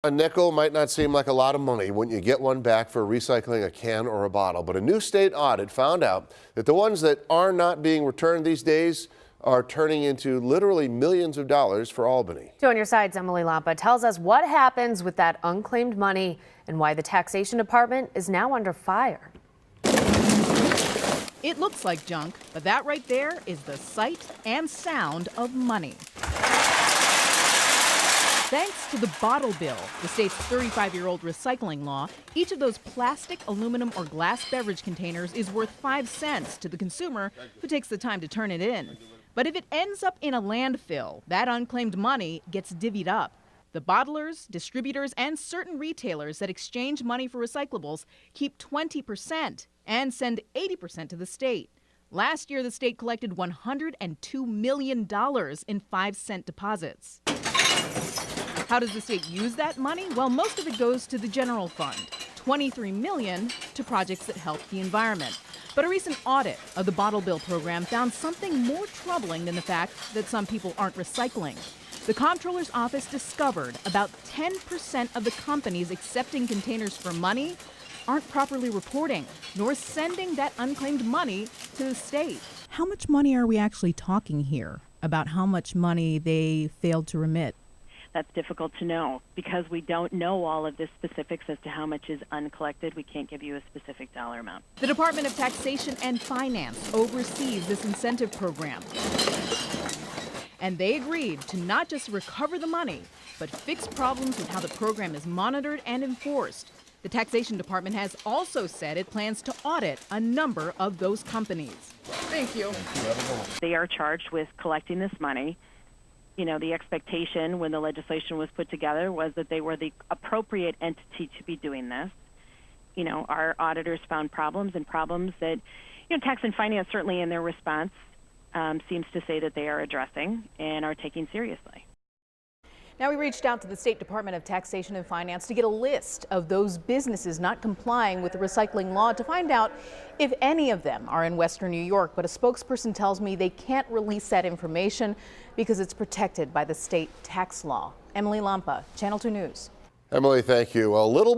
A nickel might not seem like a lot of money when you get one back for recycling a can or a bottle, but a new state audit found out that the ones that are not being returned these days are turning into literally millions of dollars for Albany. On your sides, Emily Lampa tells us what happens with that unclaimed money and why the taxation department is now under fire. It looks like junk, but that right there is the sight and sound of money. Thanks to the bottle bill, the state's 35-year-old recycling law, each of those plastic, aluminum, or glass beverage containers is worth 5 cents to the consumer who takes the time to turn it in. But if it ends up in a landfill, that unclaimed money gets divvied up. The bottlers, distributors, and certain retailers that exchange money for recyclables keep 20% and send 80% to the state. Last year, the state collected $102 million in 5-cent deposits. How does the state use that money? Well, most of it goes to the general fund, $23 million to projects that help the environment. But a recent audit of the bottle bill program found something more troubling than the fact that some people aren't recycling. The comptroller's office discovered about 10% of the companies accepting containers for money aren't properly reporting, nor sending that unclaimed money to the state. How much money are we actually talking here about how much money they failed to remit? That's difficult to know because we don't know all of the specifics as to how much is uncollected. We can't give you a specific dollar amount. The Department of Taxation and Finance oversees this incentive program. And they agreed to not just recover the money, but fix problems with how the program is monitored and enforced. The Taxation Department has also said it plans to audit a number of those companies. Thank you. They are charged with collecting this money. You know, the expectation when the legislation was put together was that they were the appropriate entity to be doing this. You know, our auditors found problems that, Tax and Finance certainly in their response seems to say that they are addressing and are taking seriously. Now, we reached out to the State Department of Taxation and Finance to get a list of those businesses not complying with the recycling law to find out if any of them are in Western New York. But a spokesperson tells me they can't release that information because it's protected by the state tax law. Emily Lampa, Channel 2 News. Emily, thank you. A little